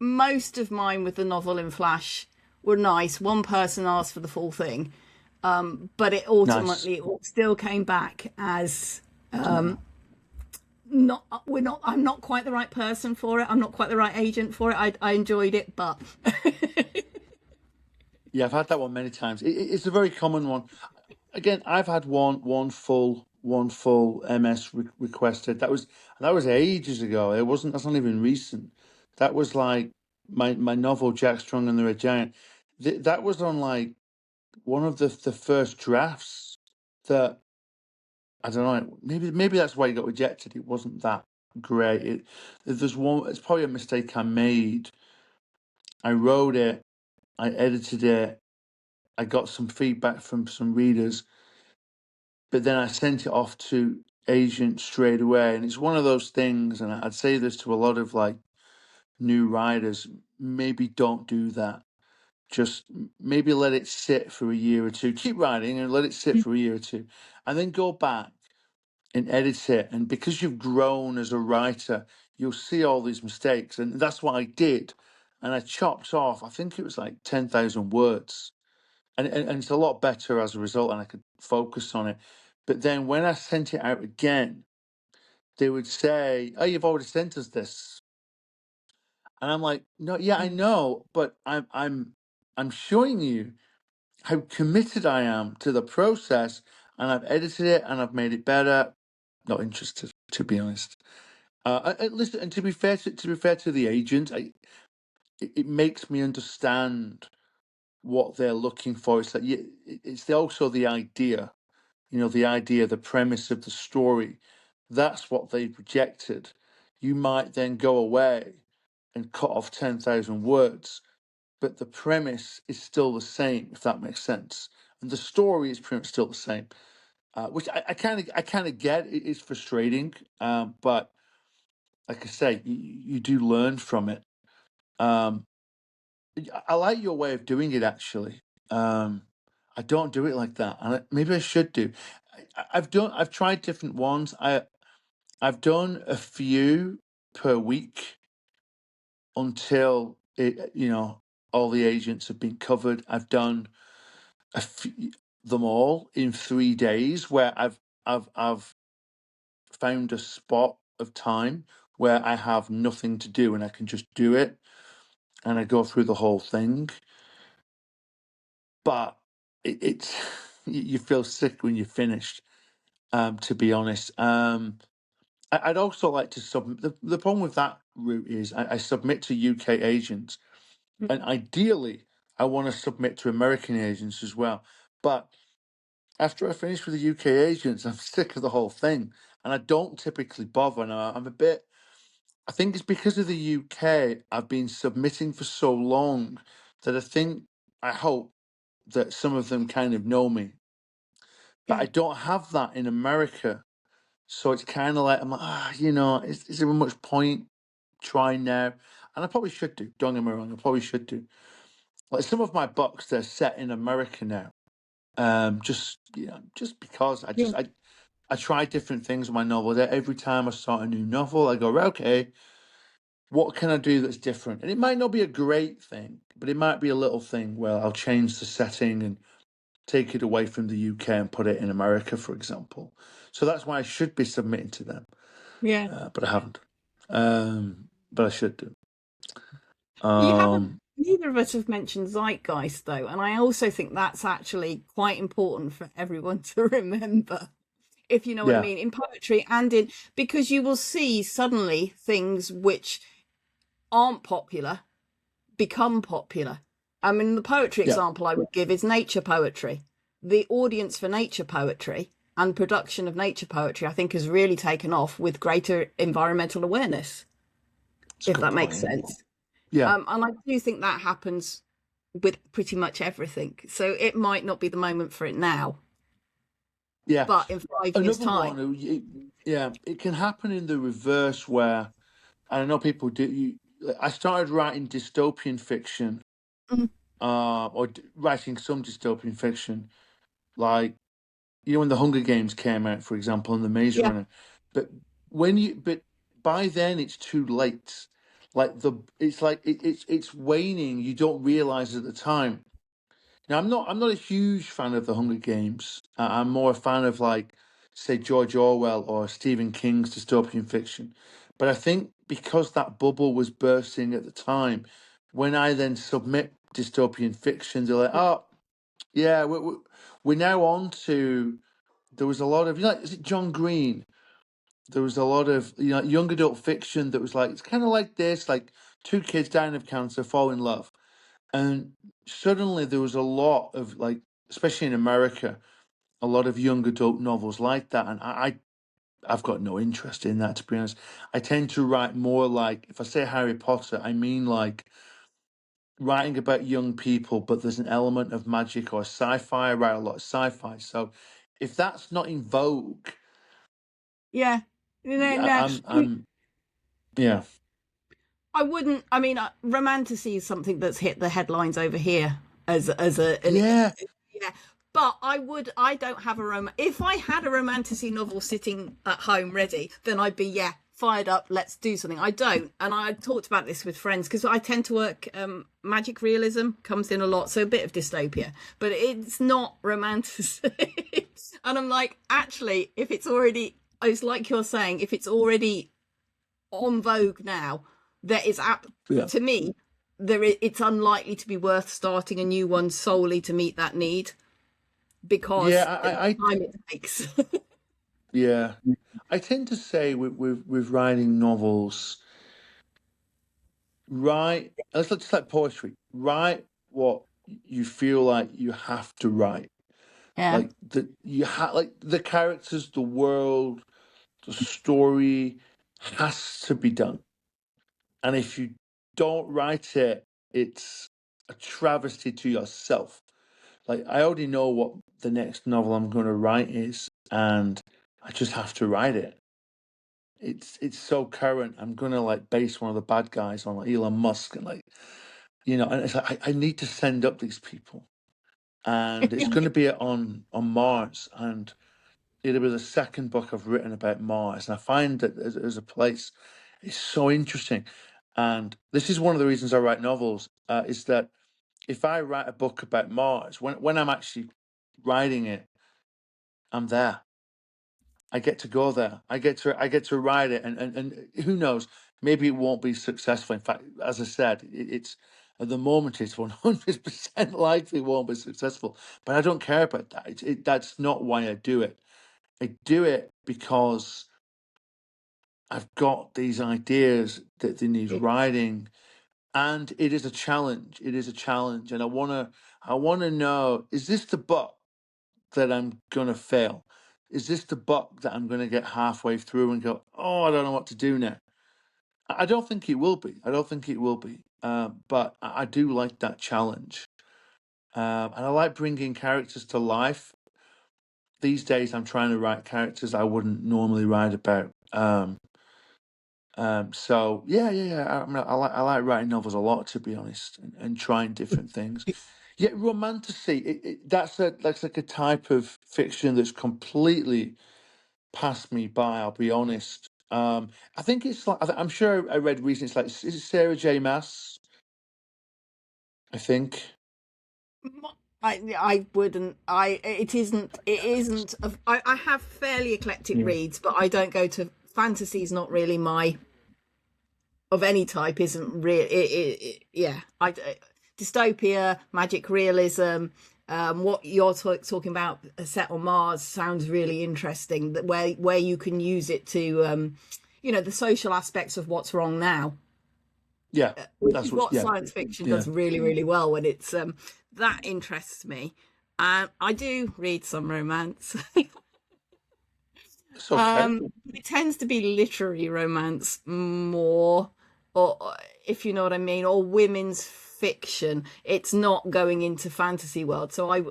Most of mine with the novel in Flash were nice. One person asked for the full thing, but it Nice. ultimately still came back as I'm not quite the right person for it. I'm not quite the right agent for it. I enjoyed it, but Yeah, I've had that one many times. It's a very common one. Again, I've had one full MS requested. That was ages ago. It wasn't. That's not even recent. That was like my novel Jack Strong and the Red Giant. That was on like one of the first drafts that I don't know. Maybe that's why it got rejected. It wasn't that great. There's one. It's probably a mistake I made. I wrote it. I edited it. I got some feedback from some readers, but then I sent it off to agents straight away. And it's one of those things, and I'd say this to a lot of like new writers, maybe don't do that. Just maybe let it sit for a year or two. Keep writing and let it sit for a year or two, and then go back and edit it. And because you've grown as a writer, you'll see all these mistakes. And that's what I did. And I chopped off, I think it was like 10,000 words. And it's a lot better as a result, and I could focus on it. But then when I sent it out again, they would say, "Oh, you've already sent us this," and I'm like, "No, yeah, I know, but I'm showing you how committed I am to the process, and I've edited it and I've made it better." Not interested, to be honest. Listen, and to be fair to the agent, it makes me understand what they're looking for. It's like it's also the idea, the idea, the premise of the story that's what they've rejected. You might then go away and cut off 10,000 words, but the premise is still the same, if that makes sense. And the story is pretty much still the same, which I kind of get. It's frustrating, but like I say, you do learn from it. Um, I like your way of doing it, actually. Um, I don't do it like that, and maybe I should do. I've tried different ones. I've done a few per week until all the agents have been covered. I've done a few, them all in 3 days where I've found a spot of time where I have nothing to do and I can just do it, and I go through the whole thing. But it's you feel sick when you're finished. To be honest, I'd also like to submit. The problem with that route is I submit to UK agents, and ideally, I want to submit to American agents as well. But after I finish with the UK agents, I'm sick of the whole thing, and I don't typically bother. Now I'm a bit. I think it's because of the UK. I've been submitting for so long that I hope that some of them kind of know me, but Yeah. I don't have that in America. So it's kind of like I'm like, is there much point trying now? And I probably should do. Don't get me wrong, I probably should do. Like some of my books, they're set in America now. Just because Yeah. I try different things with my novel. Every time I start a new novel, I go, right, okay, what can I do that's different? And it might not be a great thing, but it might be a little thing where I'll change the setting and take it away from the UK and put it in America, for example. So that's why I should be submitting to them, Yeah. but I haven't. But I should do. You haven't, Um, neither of us have mentioned zeitgeist, though. And I also think that's actually quite important for everyone to remember, if you know what I yeah, mean, in poetry and in, because you will see suddenly things which aren't popular become popular. I mean, the poetry yeah, example I would give is nature poetry. The audience for nature poetry and production of nature poetry, I think, has really taken off with greater environmental awareness, it's a if good that makes point. sense. Yeah, And I do think that happens with pretty much everything. So it might not be the moment for it now, yeah. but in 5 years' Another time. one, yeah, it can happen in the reverse where I know people do. I started writing dystopian fiction, Mm, writing some dystopian fiction, like when the Hunger Games came out, for example, and the Maze yeah, Runner. But but by then it's too late. It's like it's waning. You don't realize at the time. Now I'm not a huge fan of the Hunger Games. I'm more a fan of like say George Orwell or Stephen King's dystopian fiction. But I think because that bubble was bursting at the time, when I then submit dystopian fiction, they're like, oh yeah, we're now on to. There was a lot of is it John Green? There was a lot of young adult fiction that was like it's kind of like this, like two kids dying of cancer fall in love, and suddenly there was a lot of like, especially in America, a lot of young adult novels like that, and I've got no interest in that, to be honest. I tend to write more like, if I say Harry Potter, I mean like writing about young people, but there's an element of magic or sci-fi. I write a lot of sci-fi, so if that's not in vogue, yeah. No, yeah, no. I'm yeah, I wouldn't. I mean, romantasy is something that's hit the headlines over here as an yeah, yeah. But I would. I don't have a If I had a romantasy novel sitting at home ready, then I'd be fired up. Let's do something. I don't, and I talked about this with friends because I tend to work. Magic realism comes in a lot, so a bit of dystopia, but it's not romantasy. And I'm like, actually, if it's already, it's like you're saying, if it's already on vogue now, there is yeah, to me it's unlikely to be worth starting a new one solely to meet that need yeah. because the I time it takes. yeah. I tend to say with writing novels, write. Let's just like poetry. Write what you feel like you have to write. Yeah. Like the you have like the characters, the world, The story has to be done. And if you don't write it, it's a travesty to yourself. Like, I already know what the next novel I'm going to write is, and I just have to write it. It's so current. I'm gonna like base one of the bad guys on like Elon Musk and like, and it's like I need to send up these people, and it's going to be on Mars, and it'll be the second book I've written about Mars, and I find that as a place, it's so interesting, and this is one of the reasons I write novels. Is that if I write a book about Mars, when I'm actually writing it, I'm there. I get to go there. I get to ride it, and who knows? Maybe it won't be successful. In fact, as I said, it's at the moment it's 100% likely it won't be successful. But I don't care about that. That's not why I do it. I do it because I've got these ideas that they need writing, and it is a challenge. It is a challenge, and I wanna know: is this the book that I'm gonna fail? Is this the book that I'm gonna get halfway through and go, oh, I don't know what to do now? I don't think it will be. I don't think it will be. But I do like that challenge, and I like bringing characters to life. These days, I'm trying to write characters I wouldn't normally write about. So yeah. I like writing novels a lot, to be honest, and trying different things. Yeah, romantasy. That's like a type of fiction that's completely passed me by. I'll be honest. I think it's like I'm sure I read recently. It's like, is it Sarah J. Maas? I think. I wouldn't. It isn't. It isn't. I have fairly eclectic Yeah. reads, but I don't go to fantasy. Is not really my of any type. Isn't real. Yeah. Dystopia, magic realism. What you're talking about, a set on Mars, sounds really interesting. That where you can use it to, the social aspects of what's wrong now, Yeah, which that's is what's what yeah, science fiction yeah. does really, really well. When it's that interests me. I do read some romance. It's okay. It tends to be literary romance more, or if you know what I mean, or women's fiction. It's not going into fantasy world. So I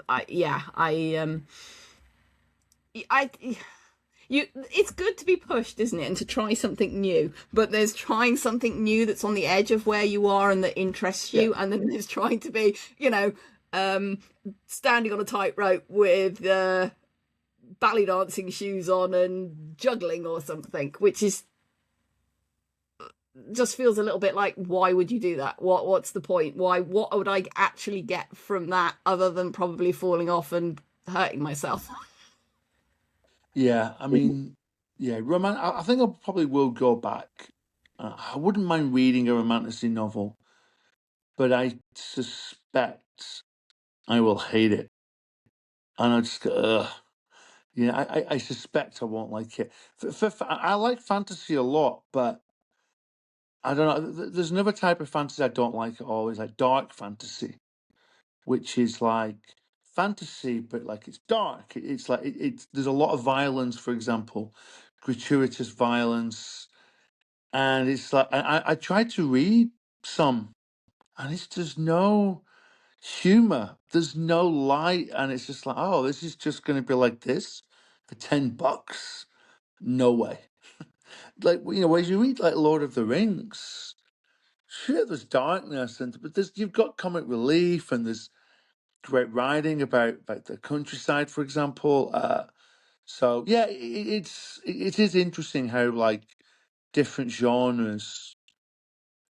you. It's good to be pushed, isn't it, and to try something new. But there's trying something new that's on the edge of where you are and that interests Yeah, you, and then there's trying to be, standing on a tightrope with ballet dancing shoes on and juggling or something, which is just feels a little bit like, why would you do that? What's the point? What would I actually get from that other than probably falling off and hurting myself? yeah. I mean, yeah, I think I probably will go back. I wouldn't mind reading a romantasy novel, but I suspect I will hate it, and I just go, ugh. Yeah, I suspect I won't like it. I like fantasy a lot, but I don't know. There's another type of fantasy I don't like at all. Is like dark fantasy, which is like fantasy, but like it's dark. It's like it's there's a lot of violence, for example, gratuitous violence, and it's like I tried to read some, and it's just no humor. There's no light, and it's just like, oh, this is just going to be like this for $10. No way. Like, whereas you read like Lord of the Rings, sure, there's darkness, but you've got comic relief, and there's great writing about the countryside, for example. So yeah, it is interesting how like different genres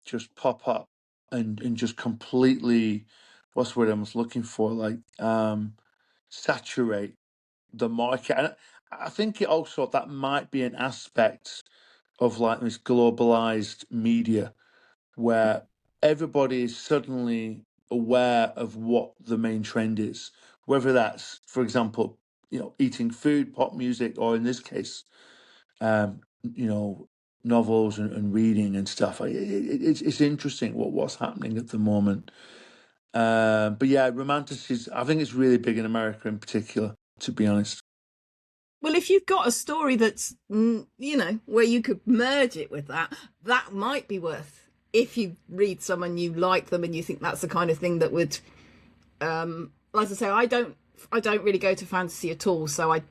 just pop up and just completely, what's the word I was looking for, like saturate the market. And I think it also, that might be an aspect of like this globalized media where everybody is suddenly aware of what the main trend is, whether that's, for example, eating food, pop music, or in this case, um, you know, novels and reading and stuff. It's interesting what's happening at the moment. But yeah, romanticism, I think it's really big in America in particular, to be honest. Well, if you've got a story that's, where you could merge it with that, that might be worth. If you read someone, you like them, and you think that's the kind of thing that would, as I say, I don't really go to fantasy at all, so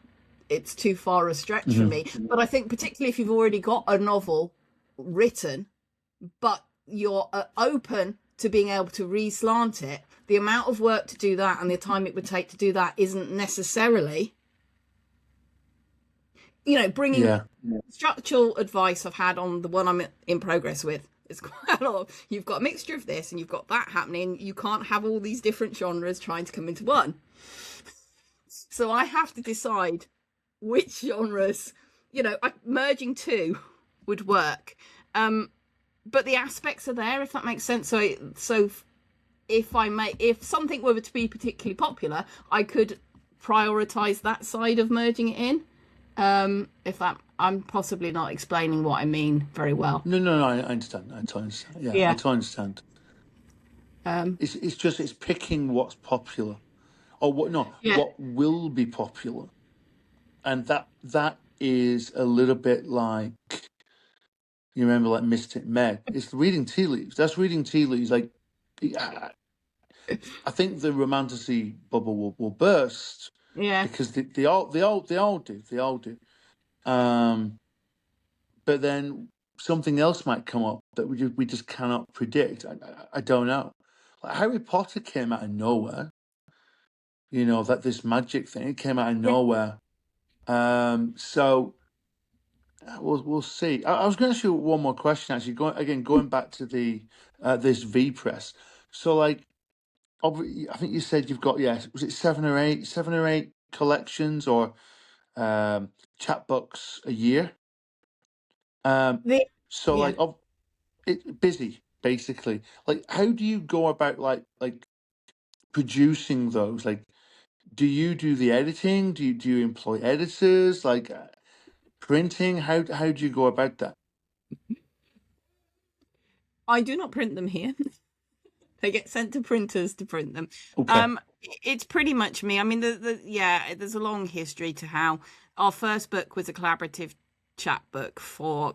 it's too far a stretch for Hmm. me. But I think particularly if you've already got a novel written, but you're open to being able to reslant it, the amount of work to do that and the time it would take to do that isn't necessarily, bringing Yeah. structural advice I've had on the one I'm in progress with. It's quite a lot. You've got a mixture of this and you've got that happening. You can't have all these different genres trying to come into one. So I have to decide which genres, merging two would work. But the aspects are there, if that makes sense. So if something were to be particularly popular, I could prioritize that side of merging it in. If that, I'm possibly not explaining what I mean very well. No. I understand. I totally understand. Yeah, I Yeah. totally understand. Um, It's just it's picking what's popular, or what no, yeah. what will be popular, and that is a little bit like, you remember, like Mystic Meg. It's reading tea leaves. That's reading tea leaves. Like, I I think the romantasy bubble will burst Yeah. because they all do. Um, but then something else might come up that we just cannot predict. I don't know. Like Harry Potter came out of nowhere. That this magic thing, it came out of Yeah. nowhere. So we'll see. I was going to ask you one more question actually. Going back to the this V press. So like, I think you said you've got, yes, was it seven or eight collections or chapbooks a year? Um, The, so yeah. like, it busy basically. Like, how do you go about like producing those? Like, do you do the editing? Do you employ editors? Like, printing? How do you go about that? I do not print them here. They get sent to printers to print them. Okay. It's pretty much me. I mean, yeah, there's a long history to how our first book was a collaborative chapbook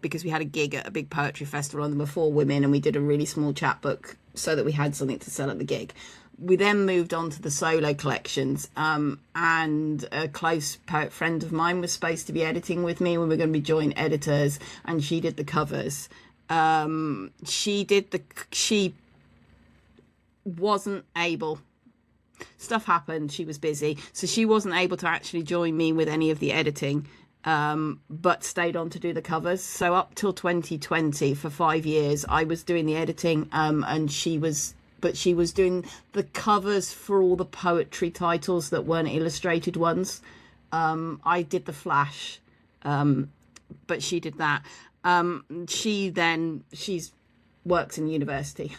because we had a gig at a big poetry festival and there were four women and we did a really small chapbook so that we had something to sell at the gig. We then moved on to the solo collections, and a close poet friend of mine was supposed to be editing with me. We were going to be joint editors, and she did the covers. She wasn't able, stuff happened, she was busy, so she wasn't able to actually join me with any of the editing, but stayed on to do the covers. So up till 2020, for 5 years, I was doing the editing, and she was doing the covers for all the poetry titles that weren't illustrated ones. I did the flash, but she did that. She's works in university.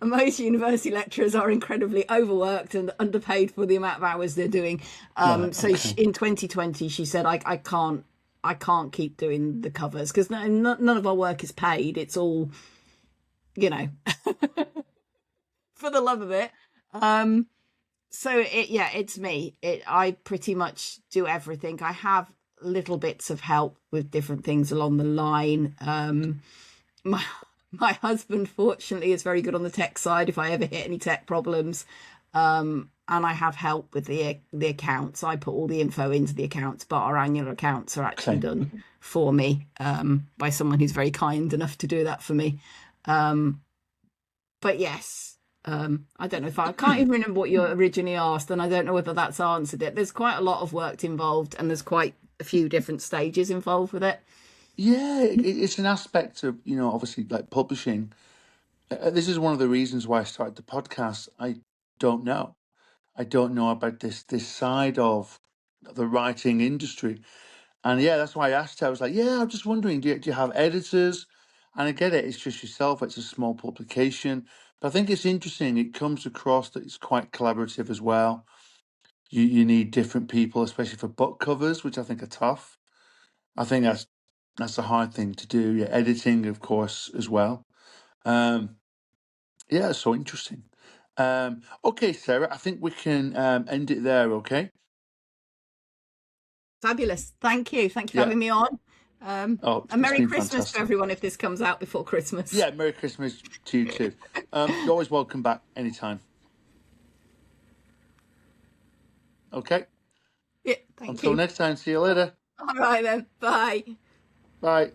Most university lecturers are incredibly overworked and underpaid for the amount of hours they're doing. Right. So Okay. in 2020, she said, I can't keep doing the covers because none of our work is paid. It's all, you know, for the love of it. So it's me. I pretty much do everything. I have little bits of help with different things along the line. My my husband, fortunately, is very good on the tech side. If I ever hit any tech problems, and I have help with the accounts. I put all the info into the accounts, but our annual accounts are actually Okay. done for me, by someone who's very kind enough to do that for me. But yes, I don't know if I can't even remember what you originally asked, and I don't know whether that's answered it. There's quite a lot of work involved, and there's quite a few different stages involved with it. Yeah, it's an aspect of, obviously, like publishing. This is one of the reasons why I started the podcast. Don't know. I don't know about this side of the writing industry. And yeah, that's why I asked her. I was like, yeah, I'm just wondering, do you have editors? And I get it, it's just yourself, it's a small publication. But I think it's interesting, it comes across that it's quite collaborative as well. You need different people, especially for book covers, which I think are tough. I think that's a hard thing to do. Yeah, editing, of course, as well. Um, yeah, it's so interesting. Okay, Sarah, I think we can end it there, okay? Fabulous. Thank you. Thank you for Yeah. having me on. Oh, And it's Merry been Christmas to fantastic. everyone if this comes out before Christmas. Yeah, Merry Christmas to you too. You're always welcome back anytime. Okay. Yeah, thank Until you. next time, see you later. All right then. Bye. Bye.